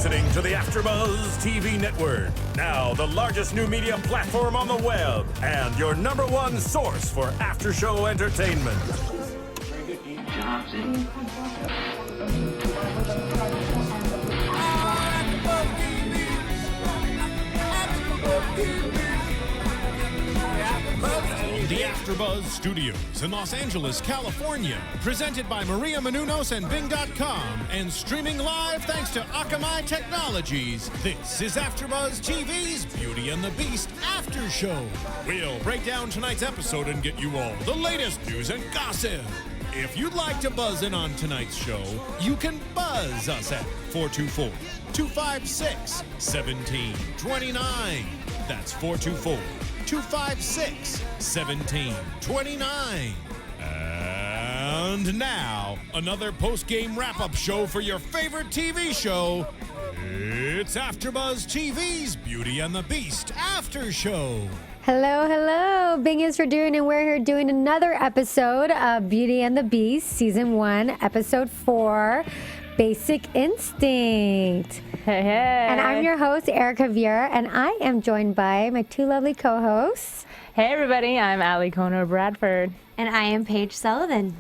listening to the AFTERBUZZ TV network. Now, the largest new media platform on the web and your #1 source for after-show entertainment. The AFTERBUZZ Studios in Los Angeles, California. Presented by Maria Menounos and Bing.com and streaming live thanks to Akamai Technologies. This is AFTERBUZZ TV's Beauty and the Beast After Show. We'll break down tonight's episode and get you all the latest news and gossip. If you'd like to buzz in on tonight's show, you can buzz us at 424-256-1729. That's 424-256-1729. And now, another post-game wrap-up show for your favorite TV show. It's AFTERBUZZ TV's Beauty and the Beast After Show. Hello, hello. Bing is for doing, and we're here doing another episode of Beauty and the Beast, Season 1, Episode 4, Basic Instinct. Hey, hey. And I'm your host, Erika Vieira, and I am joined by my two lovely co-hosts. Hey, everybody. I'm Alikona Bradford. And I am Paige Sullivan.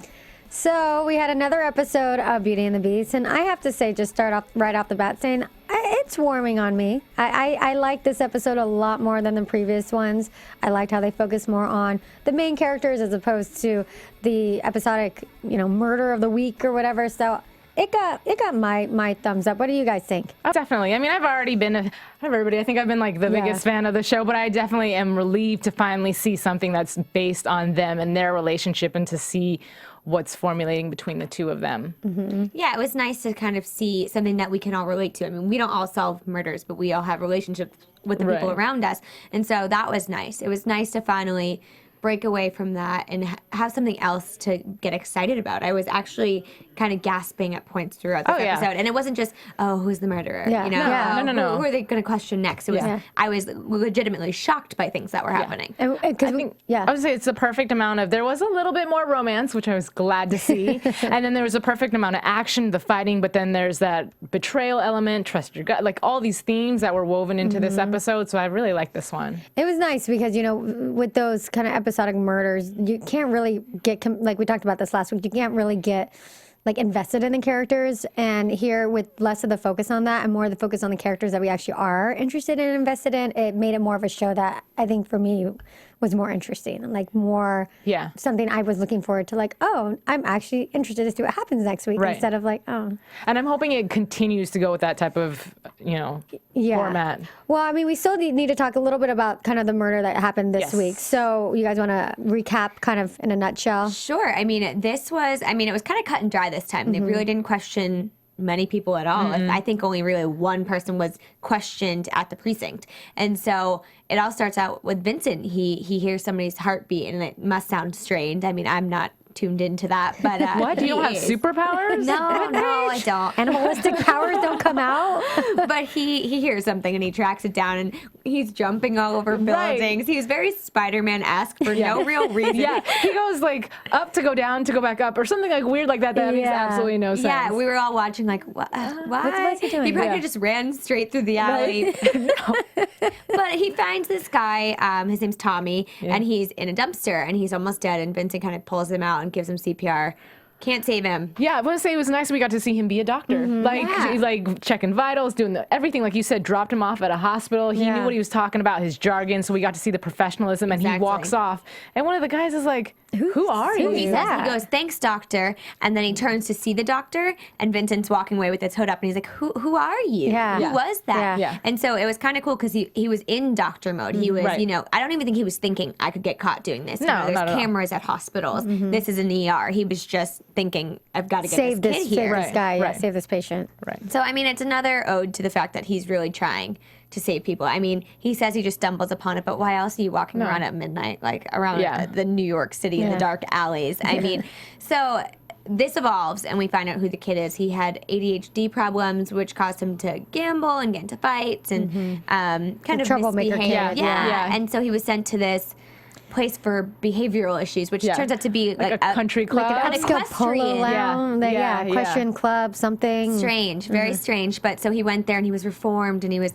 So we had another episode of Beauty and the Beast, and I have to say, just start off right off the bat saying, it's warming on me. I like this episode a lot more than the previous ones. I liked how they focused more on the main characters as opposed to the episodic, murder of the week or whatever. So it got my thumbs up. What do you guys think? Oh, definitely. I mean, I've already been, everybody, I think I've been like the biggest fan of the show, but I definitely am relieved to finally see something that's based on them and their relationship and to see what's formulating between the two of them. Mm-hmm. Yeah, it was nice to kind of see something that we can all relate to. I mean, we don't all solve murders, but we all have relationships with the people around us. And so that was nice. It was nice to finally break away from that and have something else to get excited about. I was actually kind of gasping at points throughout this episode. And it wasn't just, who's the murderer? No. Who are they going to question next? It was, I was legitimately shocked by things that were happening. I would say it's the perfect amount of, there was a little bit more romance, which I was glad to see. And then there was a perfect amount of action, the fighting, but then there's that betrayal element, trust your gut, like all these themes that were woven into this episode. So I really like this one. It was nice because, with those kind of episodic murders, you can't really get, like we talked about this last week, you can't really get invested in the characters, and here with less of the focus on that and more of the focus on the characters that we actually are interested in and invested in, it made it more of a show that I think for me was more interesting and more something I was looking forward to, I'm actually interested to see what happens next week instead of And I'm hoping it continues to go with that type of format. Well, I mean, we still need to talk a little bit about kind of the murder that happened this week. So you guys want to recap kind of in a nutshell? Sure. I mean, it was kind of cut and dry this time. They really didn't question many people at all. I think only really one person was questioned at the precinct. And so it all starts out with Vincent. He hears somebody's heartbeat, and it must sound strained. I mean, I'm not tuned into that, but what? You don't have superpowers? No, I don't. Animalistic powers don't come out. But he hears something and he tracks it down, and he's jumping all over buildings. He's very Spider-Man-esque for no real reason. He goes up to go down to go back up or something weird like that. That makes absolutely no sense. Yeah, we were all watching why? What's he doing? He probably just ran straight through the alley. But he finds this guy, his name's Tommy, and he's in a dumpster, and he's almost dead, and Vincent kind of pulls him out and gives him CPR. Can't save him. Yeah, I want to say it was nice we got to see him be a doctor. He's checking vitals, doing everything. Like you said, dropped him off at a hospital. He knew what he was talking about, his jargon, so we got to see the professionalism, and he walks off. And one of the guys is like, who are you? He goes, thanks, doctor. And then he turns to see the doctor, and Vincent's walking away with his hood up, and he's like, who are you? Who was that? Yeah. And so it was kind of cool because he was in doctor mode. He was, I don't even think he was thinking I could get caught doing this. No, there's cameras at hospitals. This is an ER. He was just thinking, I've got to get save this kid here. Save this guy, save this patient. So, I mean, it's another ode to the fact that he's really trying to save people. I mean, he says he just stumbles upon it, but why else are you walking around at midnight, around the New York City in the dark alleys? I mean, so this evolves, and we find out who the kid is. He had ADHD problems, which caused him to gamble and get into fights and kind of troublemaker misbehave. kid. And so he was sent to this place for behavioral issues, which turns out to be like a country club, like an equestrian lounge, equestrian club, something strange, very strange. But so he went there and he was reformed, and he was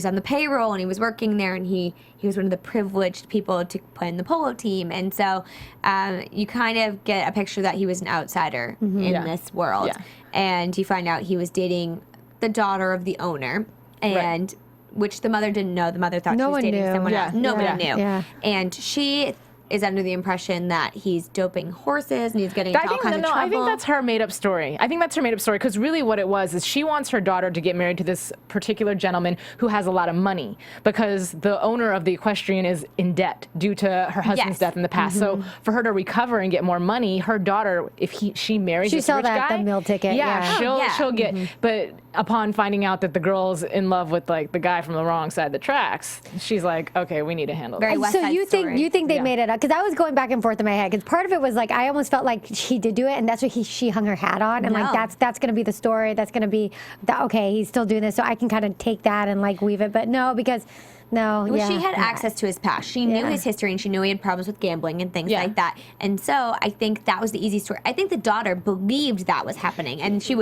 on the payroll, and he was working there, and he was one of the privileged people to play in the polo team, and so you kind of get a picture that he was an outsider in this world, and you find out he was dating the daughter of the owner, and which the mother didn't know. The mother thought she was dating someone else. Nobody knew. Yeah. And she is under the impression that he's doping horses and he's getting into all kinds of trouble. I think that's her made-up story. I think that's her made-up story because really what it was is she wants her daughter to get married to this particular gentleman who has a lot of money because the owner of the equestrian is in debt due to her husband's death in the past. So for her to recover and get more money, her daughter, if she marries this rich guy, the meal ticket. She'll get. But upon finding out that the girl's in love with like the guy from the wrong side of the tracks, she's like, okay, we need to handle that. So you think they made it up? Because I was going back and forth in my head. Because part of it was like I almost felt like she did do it, and that's what she hung her hat on, and like that's going to be the story. That's going to be okay. He's still doing this, so I can kind of take that and like weave it. But no, because. She had access to his past. She knew his history, and she knew he had problems with gambling and things like that. And so I think that was the easy story. I think the daughter believed that was happening, and she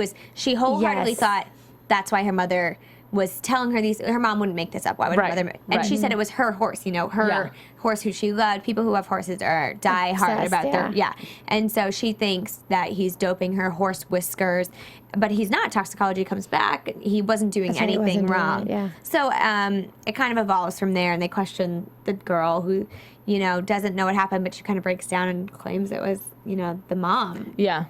wholeheartedly thought that's why her mother was telling her these. Her mom wouldn't make this up. Why would her mother? And she said it was her horse. You know, her horse who she loved. People who have horses are die hard about their And so she thinks that he's doping her horse whiskers, but he's not. Toxicology comes back. He wasn't doing anything wrong. So it kind of evolves from there, and they question the girl who, doesn't know what happened, but she kind of breaks down and claims it was, the mom. Yeah.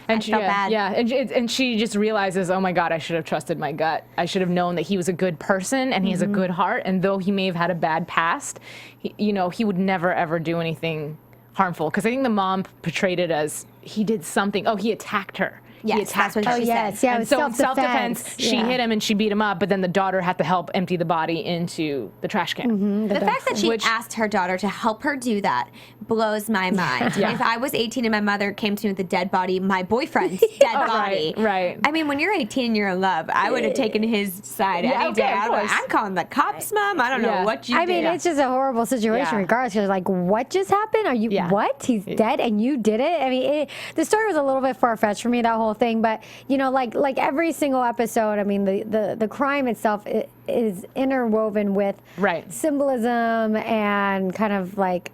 And she felt bad. And she just realizes, oh my God, I should have trusted my gut. I should have known that he was a good person and he has a good heart. And though he may have had a bad past, he would never ever do anything harmful. Because I think the mom portrayed it as he did something. Oh, he attacked her. Yes, that's what she said. Yeah, and so in self-defense, she hit him and she beat him up, but then the daughter had to help empty the body into the trash can. The fact that she asked her daughter to help her do that blows my mind. If I was 18 and my mother came to me with a dead body, my boyfriend's dead body. Right. I mean, when you're 18 and you're in love, I would have taken his side any day. I'm calling the cops, Mom. I don't know what you did. I mean, it's just a horrible situation regardless. You're like, what just happened? Are you, what? He's dead and you did it? I mean, the story was a little bit far-fetched for me, that whole thing, but like every single episode, I mean, the crime itself is interwoven with symbolism and kind of like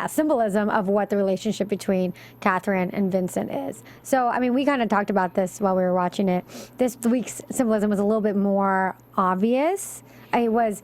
symbolism of what the relationship between Catherine and Vincent is. So I mean, we kind of talked about this while we were watching it. This week's symbolism was a little bit more obvious. It was,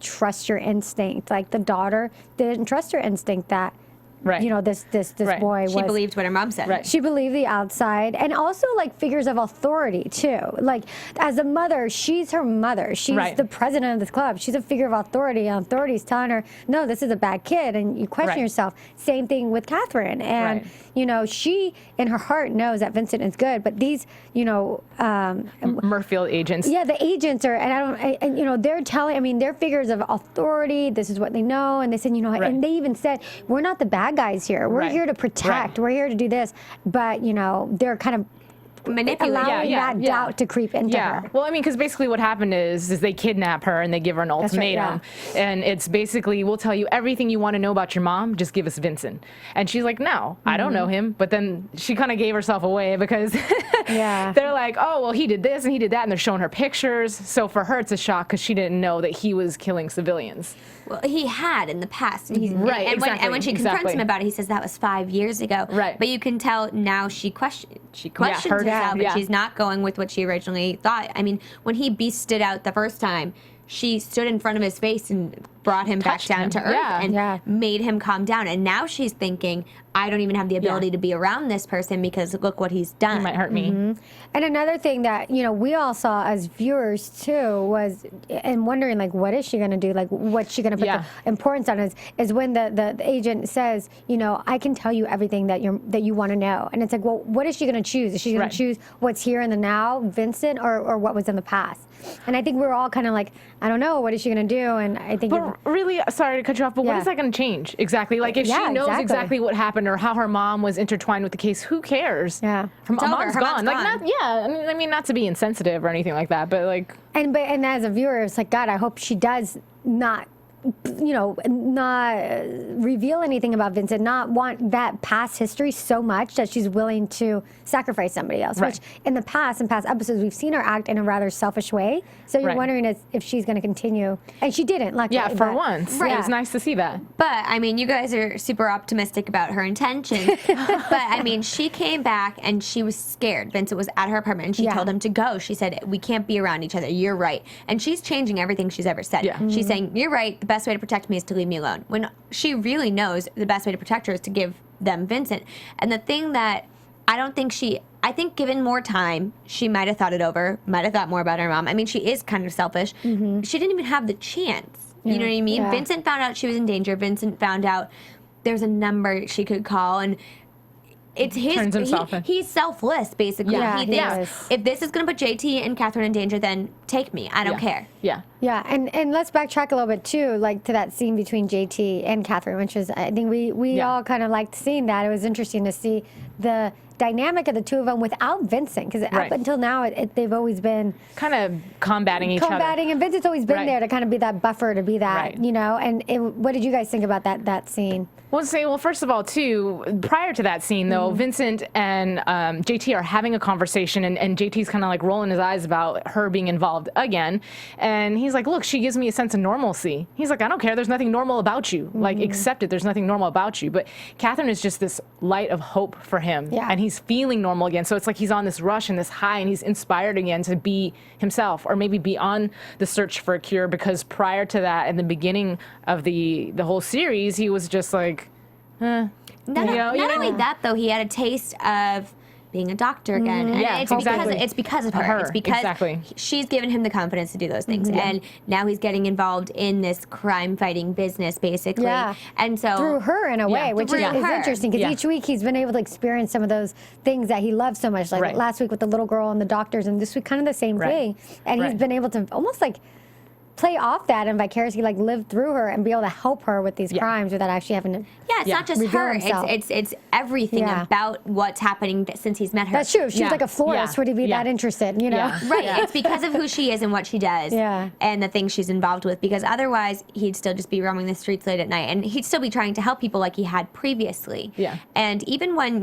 trust your instinct. Like the daughter didn't trust her instinct that this boy was. She believed what her mom said. She believed the outside, and also like figures of authority too. Like as a mother, she's her mother. She's the president of this club. She's a figure of authority. And authority's telling her, no, this is a bad kid, and you question yourself. Same thing with Catherine, and she in her heart knows that Vincent is good, but these Murfield agents. Yeah, the agents are, and they're telling. I mean, they're figures of authority. This is what they know, and they said, and they even said, we're not the bad guys here. We're here to protect. We're here to do this. But, they're kind of allowing that doubt to creep into her. Well, I mean, because basically what happened is they kidnap her and they give her an ultimatum. And it's basically, we'll tell you everything you want to know about your mom, just give us Vincent. And she's like, no, I don't know him. But then she kind of gave herself away because they're like, oh, well, he did this and he did that. And they're showing her pictures. So for her, it's a shock because she didn't know that he was killing civilians. Well, he had in the past. And when she confronts him about it, he says that was 5 years ago. But you can tell now she questions herself, but she's not going with what she originally thought. I mean, when he beasted out the first time, she stood in front of his face and brought him back down to earth and made him calm down. And now she's thinking, I don't even have the ability to be around this person because look what he's done. He might hurt me. And another thing that, we all saw as viewers too was, and wondering like, what is she going to do? Like, what's she going to put the importance on is when the agent says, I can tell you everything that you want to know. And it's like, well, what is she going to choose? Is she going to choose what's here in the now, Vincent, or what was in the past? And I think we're all kind of like, I don't know, what is she going to do? And I think... But really, sorry to cut you off, but what is that going to change? Exactly. Like, if she knows exactly what happened or how her mom was intertwined with the case, who cares? Yeah. Her mom's gone. Like, I mean, not to be insensitive or anything like that, but like... And as a viewer, it's like, God, I hope she does not not reveal anything about Vincent, not want that past history so much that she's willing to sacrifice somebody else. Right. Which in the past, in past episodes, we've seen her act in a rather selfish way. So you're wondering if she's going to continue. And she didn't, luckily. Yeah, for once. Right. It was nice to see that. But, I mean, you guys are super optimistic about her intentions. But, I mean, she came back and she was scared. Vincent was at her apartment and she told him to go. She said, we can't be around each other. You're right. And she's changing everything she's ever said. Yeah. She's saying, you're right. The best way to protect me is to leave me alone. When she really knows the best way to protect her is to give them Vincent. And the thing that I think given more time, she might have thought it over, might have thought more about her mom. I mean, she is kind of selfish. She didn't even have the chance. You know what I mean? Yeah. Vincent found out she was in danger. Vincent found out there's a number she could call, and it's his. Turns himself in. He's selfless, basically. Yeah, he he thinks is. if this is going to put JT and Catherine in danger, then take me. I don't care. Yeah. Yeah, and let's backtrack a little bit too, like to that scene between JT and Catherine, which is, I think we all kind of liked seeing that. It was interesting to see the dynamic of the two of them without Vincent, because up until now they've always been Kind of combating each other. and Vincent's always been Right. there to kind of be that buffer, to be that, Right. And what did you guys think about that scene? Well, first of all, too, prior to that scene, though, Vincent and JT are having a conversation, and JT's kind of like rolling his eyes about her being involved again. And he's like, look, she gives me a sense of normalcy. He's like, I don't care. There's nothing normal about you. Like, accept it. There's nothing normal about you. But Catherine is just this light of hope for him. Yeah. And he's feeling normal again. So it's like he's on this rush and this high, and he's inspired again to be himself, or maybe be on the search for a cure, because prior to that, in the beginning of the whole series, he was just like, Not only that, though, he had a taste of being a doctor again. And Yeah, it's because of her. It's because she's given him the confidence to do those things. And now he's getting involved in this crime-fighting business, basically. Yeah. And so Through her, in a way, which is her. interesting, because each week he's been able to experience some of those things that he loves so much. Like last week with the little girl and the doctors, and this week kind of the same thing. And he's been able to almost like play off that and vicariously like live through her and be able to help her with these crimes without actually having to. Yeah, it's not just reveal her. himself. It's everything about what's happening since he's met her. That's true. If she was like a florist, would he be that interested? You know, Right. It's because of who she is and what she does, and the things she's involved with. Because otherwise, he'd still just be roaming the streets late at night, and he'd still be trying to help people like he had previously. Yeah. And even when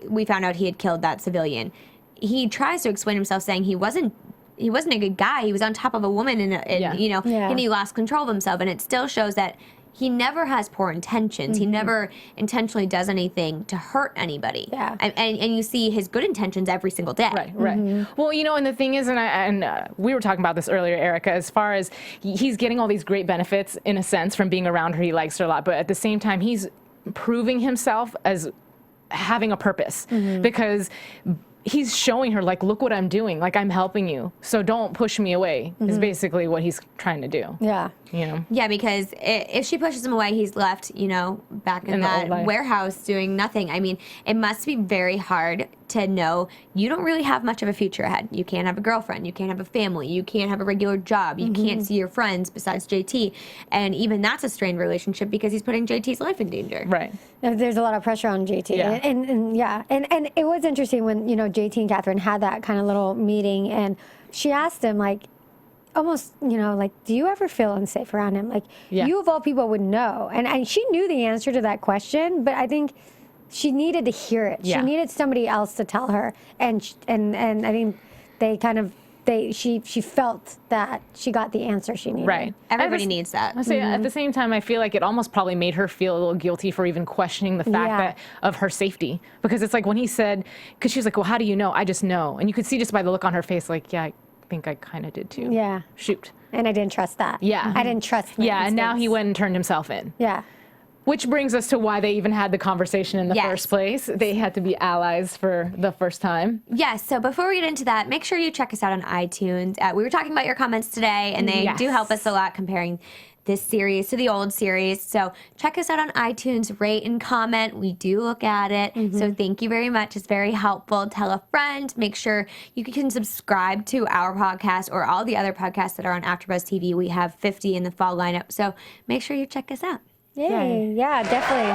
we found out he had killed that civilian, he tries to explain himself, saying he wasn't a good guy. He was on top of a woman, and he lost control of himself. And it still shows that he never has poor intentions. He never intentionally does anything to hurt anybody. Yeah. And you see his good intentions every single day. Right. Well, and the thing is, and we were talking about this earlier, Erika, as far as he's getting all these great benefits, in a sense, from being around her. He likes her a lot. But at the same time, he's proving himself as having a purpose, because he's showing her, like, look what I'm doing. Like, I'm helping you. So don't push me away, is basically what he's trying to do. Yeah. Yeah, because if she pushes him away, he's left, back in that warehouse doing nothing. I mean, it must be very hard to know you don't really have much of a future ahead. You can't have a girlfriend. You can't have a family. You can't have a regular job. You can't see your friends besides JT. And even that's a strained relationship because he's putting JT's life in danger. Right. There's a lot of pressure on JT. Yeah. And it was interesting when, JT and Catherine had that kind of little meeting, and she asked him, like, almost, like, do you ever feel unsafe around him? Like, you of all people would know. And she knew the answer to that question, but I think she needed to hear it. Yeah. She needed somebody else to tell her. And I think she felt that she got the answer she needed. Right. Everybody needs that. I say at the same time, I feel like it almost probably made her feel a little guilty for even questioning the fact of her safety, because it's like when he said, because she was like, well, how do you know? I just know. And you could see just by the look on her face, like, yeah, I think I kind of did too. Yeah. Shoot. And I didn't trust that. Yeah. I didn't trust my and now he instincts. went and turned himself in. Yeah. Which brings us to why they even had the conversation in the first place. They had to be allies for the first time. Yes, so before we get into that, make sure you check us out on iTunes. We were talking about your comments today, and they do help us a lot comparing this series to the old series. So check us out on iTunes, rate and comment. We do look at it. So thank you very much. It's very helpful. Tell a friend. Make sure you can subscribe to our podcast or all the other podcasts that are on AfterBuzz TV. We have 50 in the fall lineup. So make sure you check us out. Yay. Yeah, definitely.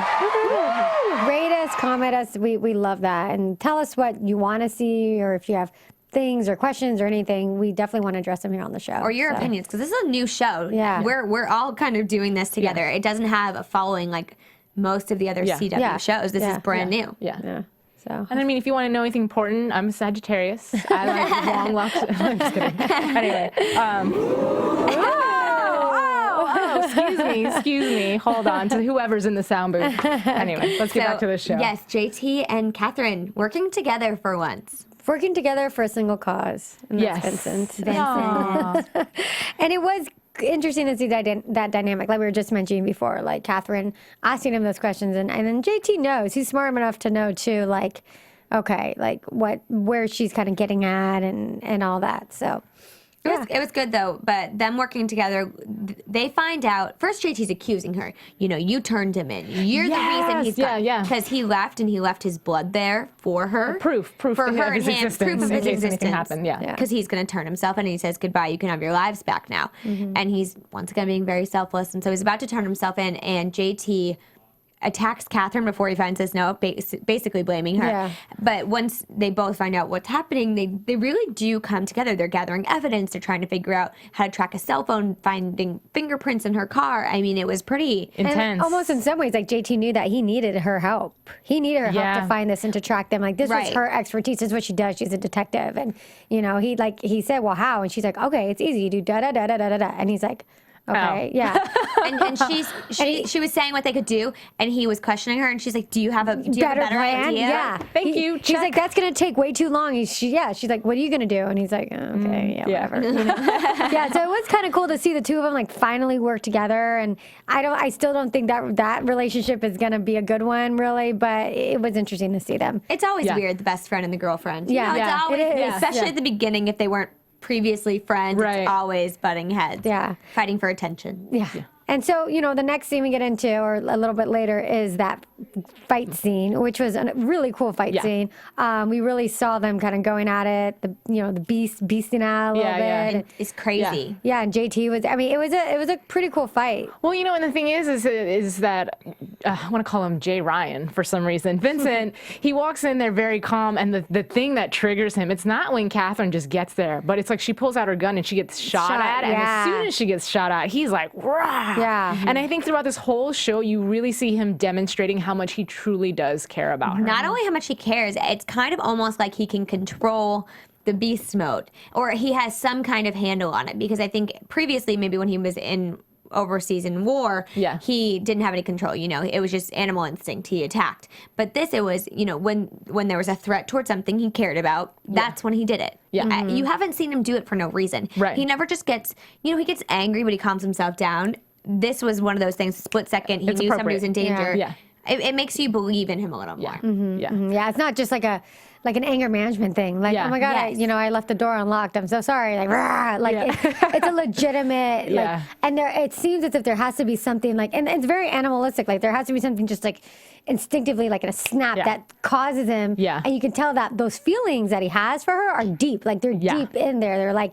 Rate us, comment us. We love that. And tell us what you want to see, or if you have things or questions or anything, we definitely want to address them here on the show. Or your opinions, because this is a new show. Yeah. We're all kind of doing this together. It doesn't have a following like most of the other CW shows. This is brand new. Yeah. So. And I mean, if you want to know anything important, I'm a Sagittarius. I like long locks. I'm just kidding. Anyway. Excuse me. Hold on to whoever's in the sound booth. Anyway, let's get back to the show. Yes, JT and Catherine working together for once. Working together for a single cause. And that's Vincent. And it was interesting to see that dynamic, like we were just mentioning before, like Catherine asking him those questions, and then JT knows. He's smart enough to know too, like, okay, like where she's kind of getting at and all that. So It was good though, but them working together, they find out, first JT's accusing her, you turned him in. You're the reason he's gone. Because he left, and he left his blood there for her. Proof for her of his existence. Proof of his existence. Happened, Because he's going to turn himself in, and he says, goodbye, you can have your lives back now. And he's, once again, being very selfless, and so he's about to turn himself in, and JT attacks Catherine before he finds this note, basically blaming her. Yeah. But once they both find out what's happening, they really do come together. They're gathering evidence. They're trying to figure out how to track a cell phone, finding fingerprints in her car. I mean, it was pretty intense. And almost in some ways, like JT knew that he needed her help. He needed her help to find this and to track them. Like this was her expertise. This is what she does. She's a detective. And, he said, well, how? And she's like, okay, it's easy. You do da da da da da da da. And he's like, okay, and she was saying what they could do, and he was questioning her, and she's like, do you have a better plan? Idea? Yeah. Thank you. She's like, that's going to take way too long. She's like, what are you going to do? And he's like, okay, whatever. So it was kind of cool to see the two of them like finally work together, and I still don't think that relationship is going to be a good one, really, but it was interesting to see them. It's always weird, the best friend and the girlfriend. Yeah, it's always, especially at the beginning, if they weren't previously friends, it's always butting heads. Yeah. Fighting for attention. Yeah. And so, the next scene we get into, or a little bit later, is that fight scene, which was a really cool fight scene. We really saw them kind of going at it, the beasting out a little bit. It's crazy. Yeah, and JT was, it was a pretty cool fight. Well, and the thing is that, I want to call him Jay Ryan for some reason. Vincent, he walks in there very calm, and the thing that triggers him, it's not when Catherine just gets there, but it's like she pulls out her gun and she gets shot at, and as soon as she gets shot at, he's like, rah! Yeah. And I think throughout this whole show, you really see him demonstrating how much he truly does care about her. Not only how much he cares, it's kind of almost like he can control the beast mode, or he has some kind of handle on it, because I think previously, maybe when he was in overseas in war, he didn't have any control. It was just animal instinct. He attacked. But this, it was, when there was a threat towards something he cared about, that's when he did it. Yeah. You haven't seen him do it for no reason. Right. He never just gets, he gets angry, but he calms himself down. This was one of those things, split second, he knew somebody was in danger. Yeah. It makes you believe in him a little more. Yeah, it's not just like an anger management thing. Like, oh my God, I left the door unlocked. I'm so sorry. Like, rah! It's a legitimate, and it seems as if there has to be something like, and it's very animalistic. Like there has to be something just like instinctively, like in a snap that causes him. Yeah. And you can tell that those feelings that he has for her are deep. Like they're deep in there. They're like,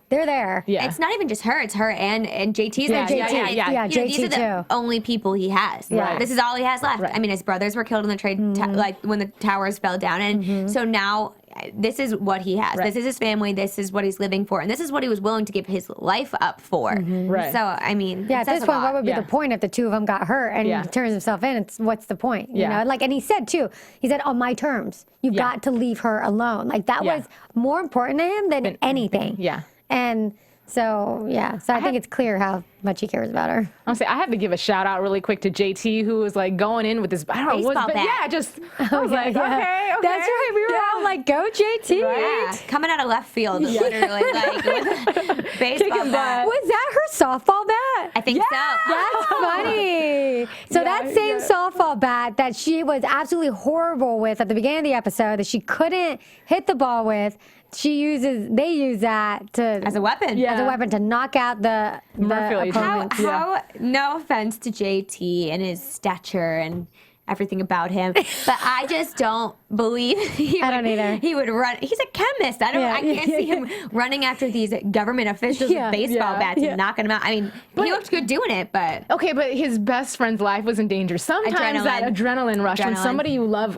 they're there. Yeah. It's not even just her. It's her and JT's there. JT these are the only people he has. Yeah. This is all he has left. Right. I mean, his brothers were killed in the trade, like when the towers fell down. And so now this is what he has. Right. This is his family. This is what he's living for. And this is what he was willing to give his life up for. Right. So, I mean, at this point, what would be the point if the two of them got hurt and he turns himself in? What's the point? You know, like, and he said too, on my terms, you've got to leave her alone. Like that was more important to him than anything. Yeah. And so, I think it's clear how much he cares about her. I have to give a shout out really quick to JT, who was like going in with this, I don't know, baseball bat. I was like, okay. That's right. We were all like, go JT. Right. Yeah. Coming out of left field, literally, like with a baseball bat. Was that her softball bat? I think so. That's funny. So that same softball bat that she was absolutely horrible with at the beginning of the episode, that she couldn't hit the ball with, they use that as a weapon. As a weapon to knock out the opponents. How, no offense to JT and his stature and everything about him. But I just don't believe he would run. He's a chemist. I can't see him running after these government officials with baseball bats and knocking them out. I mean, he looked good doing it, but okay, but his best friend's life was in danger. Sometimes that adrenaline rush when somebody you love,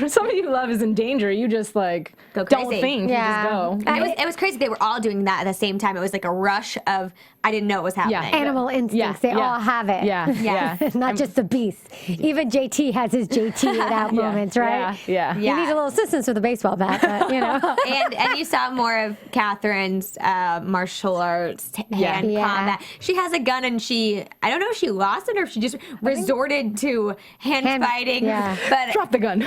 somebody you love is in danger, you just like go crazy. Don't think, you just go. It was crazy. They were all doing that at the same time. It was like a rush of I didn't know what was happening. Animal instincts. They all have it. Not just the beast. Even JT has his JT at moments, right? Yeah. He needs a little assistance with a baseball bat, but you know. and you saw more of Catherine's martial arts hand combat. She has a gun, and I don't know if she lost it or if she just resorted to hand fighting. But drop the gun.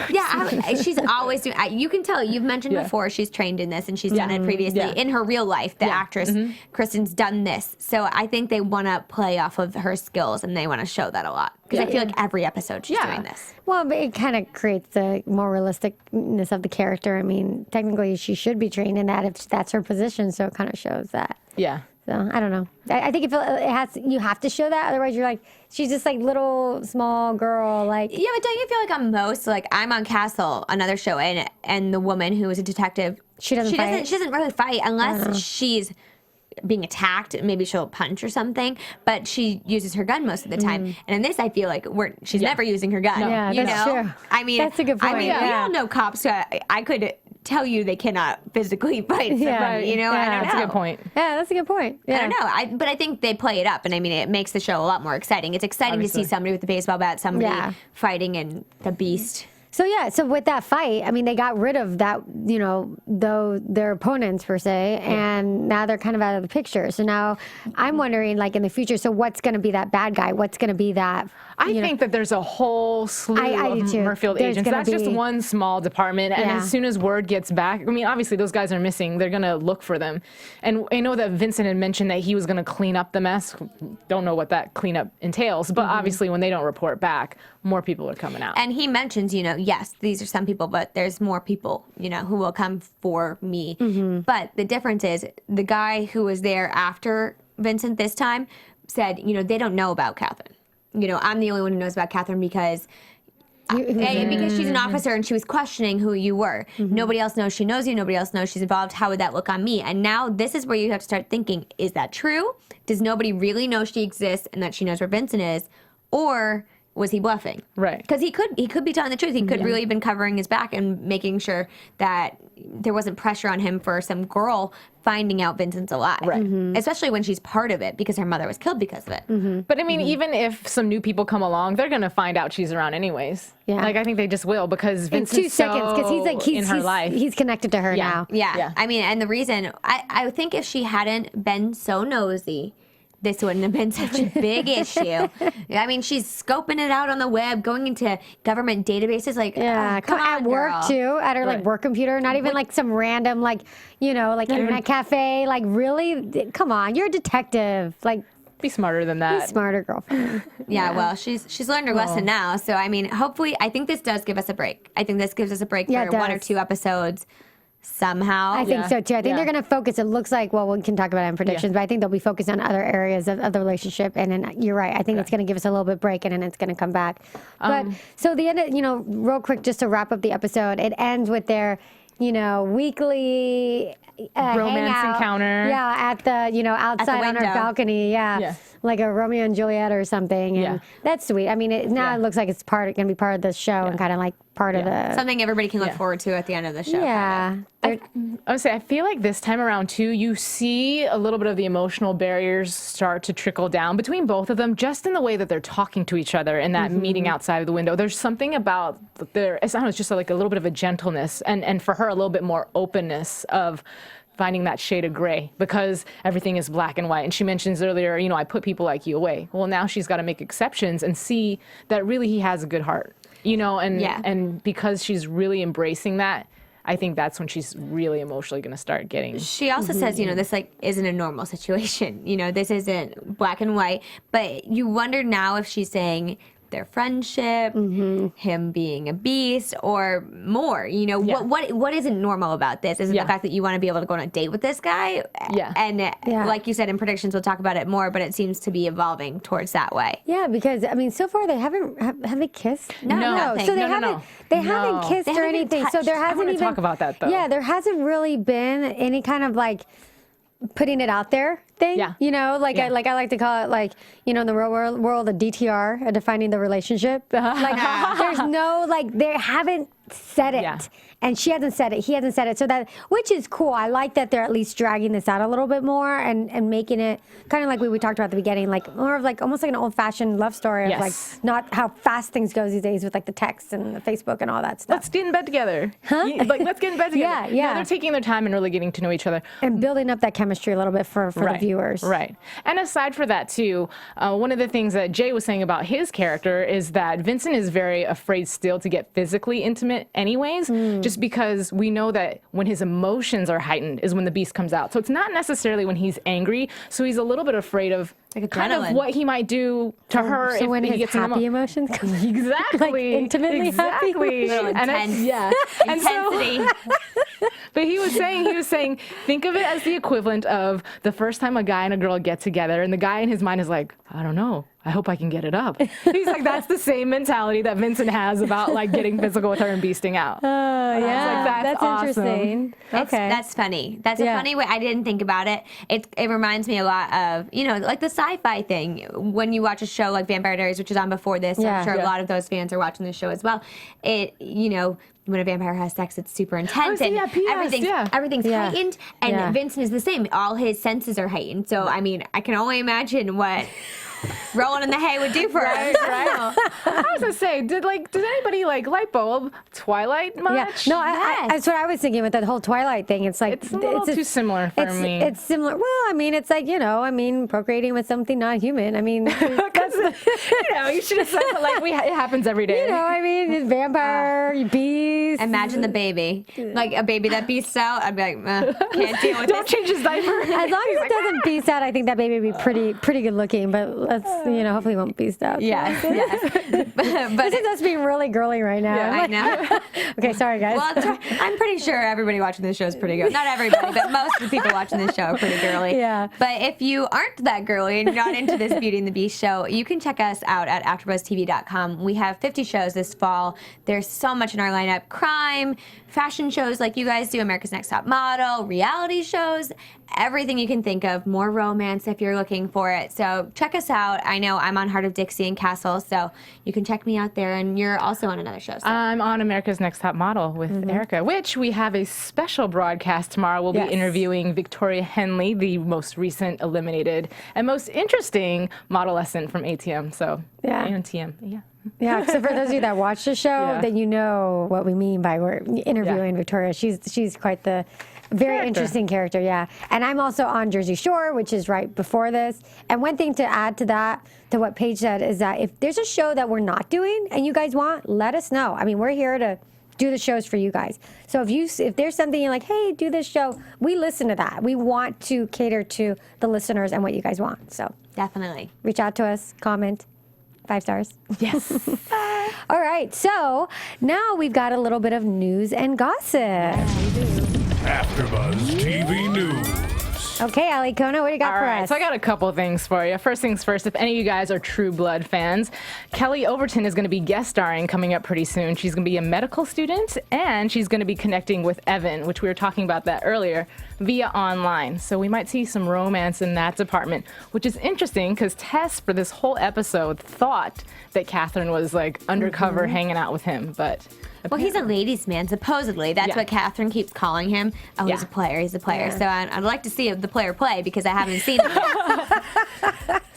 She's always doing. You can tell. You've mentioned before she's trained in this, and she's done it previously in her real life. The actress Kristen's done this, so I think they want to play off of her skills, and they want to show that a lot. Because I feel like every episode she's doing this. Well, but it kind of creates the more realisticness of the character. I mean, technically she should be trained in that if that's her position, so it kind of shows that. Yeah. So I don't know. I think you have to show that. Otherwise, you're like, she's just like little small girl. Like but don't you feel like on most, like I'm on Castle, another show, and the woman who is a detective, she doesn't really fight unless she's being attacked. Maybe she'll punch or something, but she uses her gun most of the time. And in this, I feel like she's never using her gun. Yeah, that's true. I mean, that's a good point. I mean, we all know cops. So I could tell you they cannot physically fight somebody. I don't know. That's a good point. Yeah, that's a good point. Yeah. I don't know. But I think they play it up, and I mean, it makes the show a lot more exciting. It's exciting to see somebody with a baseball bat, somebody fighting in the beast. So with that fight, I mean, they got rid of that, their opponents per se, and now they're kind of out of the picture. So now I'm wondering, like in the future, so what's going to be that bad guy? What's going to be that? I think that there's a whole slew of Murfield agents. That's just one small department. And as soon as word gets back, I mean, obviously those guys are missing. They're going to look for them. And I know that Vincent had mentioned that he was going to clean up the mess. Don't know what that cleanup entails. But obviously when they don't report back, more people are coming out. And he mentions, yes, these are some people, but there's more people, who will come for me. But the difference is the guy who was there after Vincent this time said, they don't know about Catherine. I'm the only one who knows about Catherine because she's an officer and she was questioning who you were. Nobody else knows she knows you. Nobody else knows she's involved. How would that look on me? And now this is where you have to start thinking, is that true? Does nobody really know she exists and that she knows where Vincent is? Or was he bluffing? Right. Because he could be telling the truth. He could really have been covering his back and making sure that there wasn't pressure on him for some girl finding out Vincent's alive. Right. Especially when she's part of it because her mother was killed because of it. But I mean, even if some new people come along, they're going to find out she's around anyways. Yeah. Like, I think they just will because Vincent's in 2 seconds, because he's in her life. He's connected to her now. Yeah. I mean, and the reason, I think if she hadn't been so nosy, this wouldn't have been such a big issue. I mean, she's scoping it out on the web, going into government databases. Like, come on, at work girl. too, at her like work computer, not even like some random like internet cafe. Like, really, come on, you're a detective. Like, be smarter than that. Be smarter, girlfriend. Well, she's learned her lesson now. So I mean, hopefully, I think this does give us a break. I think this gives us a break for 1 or 2 episodes. Somehow. I think so too. I think they're going to focus. It looks like, well, we can talk about it in predictions, but I think they'll be focused on other areas of the relationship. And then you're right. I think it's going to give us a little bit break and then it's going to come back. But so the end, real quick, just to wrap up the episode, it ends with their, weekly romance hangout, encounter. Yeah, at the, outside on our balcony. Yeah. Like a Romeo and Juliet or something. And that's sweet. I mean, it looks like it's going to be part of the show and kind of like part of the... Something everybody can look forward to at the end of the show. Yeah. I would say, I feel like this time around too, you see a little bit of the emotional barriers start to trickle down between both of them, just in the way that they're talking to each other in that meeting outside of the window. There's something about it's just like a little bit of a gentleness and for her a little bit more openness of finding that shade of gray because everything is black and white. And she mentions earlier, I put people like you away. Well, now she's got to make exceptions and see that really he has a good heart, and because she's really embracing that, I think that's when she's really emotionally going to start getting. She also says, this isn't a normal situation. This isn't black and white. But you wonder now if she's saying their friendship, him being a beast, or more? You know, what isn't normal about this? Is it the fact that you want to be able to go on a date with this guy? Yeah. And like you said in predictions, we'll talk about it more, but it seems to be evolving towards that way. Yeah, because I mean, so far they haven't have they kissed? No. So they haven't kissed or anything. So there hasn't even talk about that though. Yeah, there hasn't really been any kind of like putting it out there thing. Yeah. You know, like I like to call it like, you know, in the real world, a DTR, defining the relationship. Like there's no like they haven't said it. Yeah. And she hasn't said it. He hasn't said it. So that, which is cool. I like that they're at least dragging this out a little bit more and making it kind of like we talked about at the beginning, like more of like almost like an old-fashioned love story of like not how fast things go these days with like the text and the Facebook and all that stuff. Let's get in bed together. Huh? Like, let's get in bed together. Yeah. No, they're taking their time and really getting to know each other. And building up that chemistry a little bit for the viewers. Right. And aside for that, too, one of the things that Jay was saying about his character is that Vincent is very afraid still to get physically intimate anyways, just because we know that when his emotions are heightened is when the beast comes out. So it's not necessarily when he's angry. So he's a little bit afraid of like kind of what he might do to her so if when he his gets happy emotions come Exactly. like intimately happy. Intensity. But he was saying, think of it as the equivalent of the first time a guy and a girl get together, and the guy in his mind is like, I don't know, I hope I can get it up. He's like, that's the same mentality that Vincent has about like getting physical with her and beasting out. Oh, yeah. That's awesome. Interesting. Okay. That's funny. That's a funny way. I didn't think about it. It reminds me a lot of, you know, like the sci-fi thing. When you watch a show like Vampire Diaries, which is on before this, I'm sure a lot of those fans are watching this show as well. You know, when a vampire has sex, it's super intense and everything's heightened. And Vincent is the same. All his senses are heightened. So, I mean, I can only imagine what rolling in the hay would do for us. Right. I was gonna say, did anybody like light bulb Twilight much? Yeah. No, that's what I was thinking with that whole Twilight thing. It's like it's a little too similar for me. It's similar. Well, I mean, it's like, you know, procreating with something not human. I mean, that's you should have said it like it happens every day. You know, I mean, it's vampire, beast. Imagine the baby, like a baby that beasts out. I'd be like, can't deal with Don't change his diaper. As long as it doesn't beast out, I think that baby would be pretty good looking. But let's, you know, hopefully it won't beast out. Yes. But this is us being really girly right now. Yeah, I know. Okay, sorry guys. Well, I'm pretty sure everybody watching this show is pretty girly. Not everybody, but most of the people watching this show are pretty girly. Yeah. But if you aren't that girly and you're not into this Beauty and the Beast show, you can check us out at AfterBuzzTV.com. We have 50 shows this fall. There's so much in our lineup: crime, fashion shows like you guys do, America's Next Top Model, reality shows, everything you can think of, more romance if you're looking for it. So check us out. I know I'm on Heart of Dixie and Castle, so you can check me out there. And you're also on another show. So. I'm on America's Next Top Model with Erika, which we have a special broadcast tomorrow. We'll be interviewing Victoria Henley, the most recent eliminated and most interesting modelescent from ATM. So and TM. Yeah, so for those of you that watch the show, then you know what we mean by we're interviewing Victoria. She's quite the very interesting character, And I'm also on Jersey Shore, which is right before this. And one thing to add to that, to what Paige said, is that if there's a show that we're not doing and you guys want, let us know. I mean, we're here to do the shows for you guys. So if there's something you're like, hey, do this show, we listen to that. We want to cater to the listeners and what you guys want. So definitely reach out to us, comment. 5 stars. Yes. All right. So now we've got a little bit of news and gossip. AfterBuzz TV News. Okay, Alikona, what do you got for us? So I got a couple things for you. First things first, if any of you guys are True Blood fans, Kelly Overton is going to be guest starring coming up pretty soon. She's going to be a medical student, and she's going to be connecting with Evan, which we were talking about that earlier, via online. So we might see some romance in that department, which is interesting because Tess, for this whole episode, thought that Catherine was like undercover hanging out with him, but... Well, he's a ladies' man, supposedly. That's what Catherine keeps calling him. Oh, he's a player. He's a player. So I'd like to see the player play because I haven't seen him yet.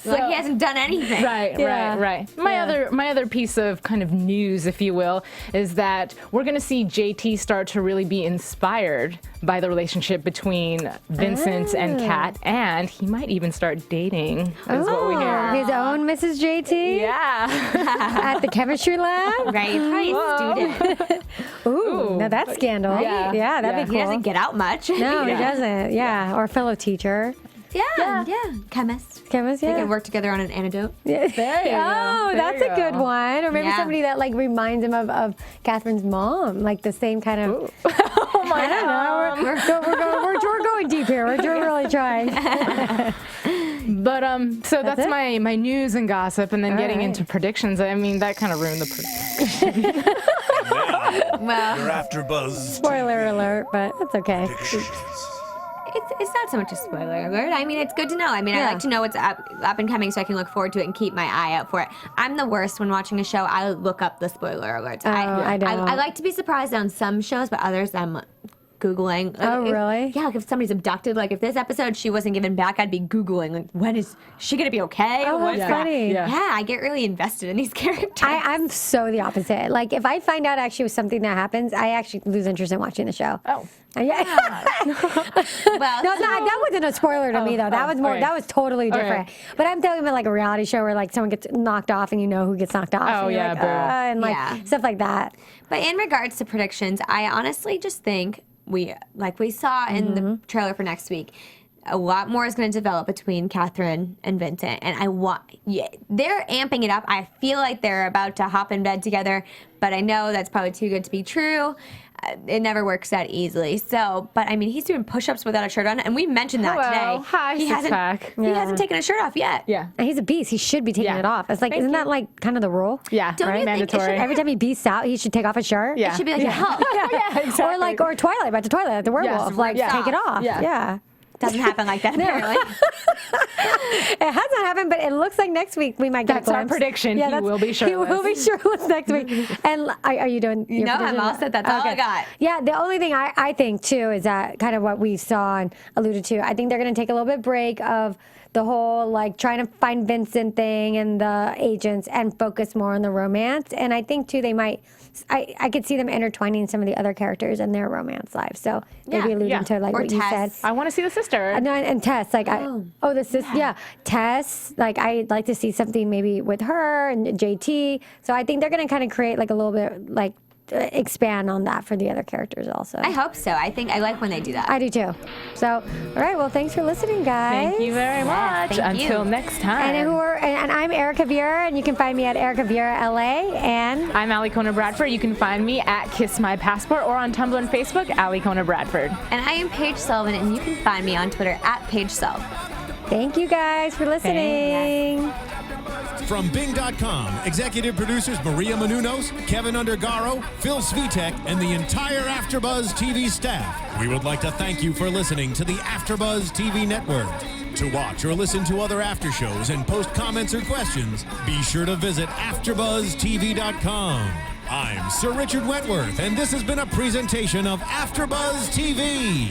Like he hasn't done anything. Right. My other piece of kind of news, if you will, is that we're going to see JT start to really be inspired by the relationship between Vincent and Kat, and he might even start dating, is what we hear. His own Mrs. JT? Yeah. At the chemistry lab? Right, probably a student. Ooh, now that's scandal. Yeah. That'd be cool. He doesn't get out much. No, he doesn't. Yeah, or fellow teacher. Yeah. Chemist. Chemist, They yeah. could work together on an antidote. Yeah. There you go. Oh, There that's you a good go. one. Or maybe Yeah. somebody that like reminds him of Catherine's mom, like the same kind of. Oh my I don't know. We're going deep here. We're really trying. But so that's it? my news and gossip, and then getting right. into predictions. I mean, that kind of ruined the prediction. Well, Your AfterBuzz Spoiler alert, but it's okay. it's not so much a spoiler alert. I mean, it's good to know. I mean, Yeah. I like to know what's up and coming so I can look forward to it and keep my eye out for it. I'm the worst when watching a show. I look up the spoiler alerts. I don't. I like to be surprised on some shows, but others I'm Googling. Oh, If- really? Yeah, like if somebody's abducted, like if this episode she wasn't given back, I'd be Googling, like, when is she going to be okay? Oh, What's that's that? funny. Yeah. Yeah, I get really invested in these characters. I'm so the opposite. Like if I find out actually something that happens, I actually lose interest in watching the show. Oh. Yeah. well, No, that wasn't a spoiler to me though. That was more. okay. That was totally Okay. different. But I'm talking about like a reality show where like someone gets knocked off and you know who gets knocked off. Oh, and you're yeah, like, boo. and like Yeah. stuff like that. But in regards to predictions, I honestly just think we saw in the trailer for next week, a lot more is going to develop between Catherine and Vincent, and they're amping it up. I feel like they're about to hop in bed together, but I know that's probably too good to be true. It never works that easily. So, but I mean, he's doing push-ups without a shirt on, and we mentioned that Hello. today. Hi, he six-pack. He hasn't taken a shirt off yet. Yeah. And he's a beast. He should be taking Yeah. it off. It's like, Thank isn't you. that like kind of the rule? Yeah. Don't you think it should mandatory. Every time he beasts out, he should take off his shirt. Yeah. It should be like a help. Yeah, exactly. Or Twilight, back to Twilight, like the werewolf. Like, yeah. take it off. Yeah. Yeah. Doesn't happen like that apparently. It hasn't happened, but it looks like next week we might get That's a our glimpse. prediction. He will be He will be shirtless. shirtless next week. And are you doing your No, I'm prediction? all set. That's all I got. Yeah, the only thing I think, too, is that kind of what we saw and alluded to. I think they're going to take a little bit break of the whole, like, trying to find Vincent thing and the agents and focus more on the romance. And I think, too, they might... I could see them intertwining some of the other characters in their romance lives. So maybe Yeah, alluding yeah. to, like, Or what you said. Tess. I want to see the sister. And Tess, like, the sister, yeah. Tess, like, I'd like to see something maybe with her and JT. So I think they're going to kind of create, like, a little bit, like, expand on that for the other characters also. I hope so. I like when they do that. I do too. So, all right, well, thanks for listening, guys. Thank you very much. thank you. Until next time. And I'm Erika Vieira, and you can find me at Erika Vieira LA, and I'm Alikona Bradford. You can find me at Kiss My Passport or on Tumblr and Facebook, Alikona Bradford. And I am Paige Sullivan, and you can find me on Twitter at Paige Sullivan. thank you guys for listening. From Bing.com, executive producers Maria Menounos, Kevin Undergaro, Phil Svitek, and the entire AfterBuzz TV staff. We would like to thank you for listening to the AfterBuzz TV network. To watch or listen to other after shows and post comments or questions, be sure to visit AfterBuzzTV.com. I'm Sir Richard Wentworth, and this has been a presentation of AfterBuzz TV.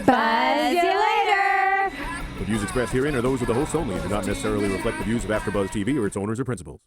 Buzz you later. The views expressed herein are those of the hosts only and do not necessarily reflect the views of AfterBuzz TV or its owners or principals.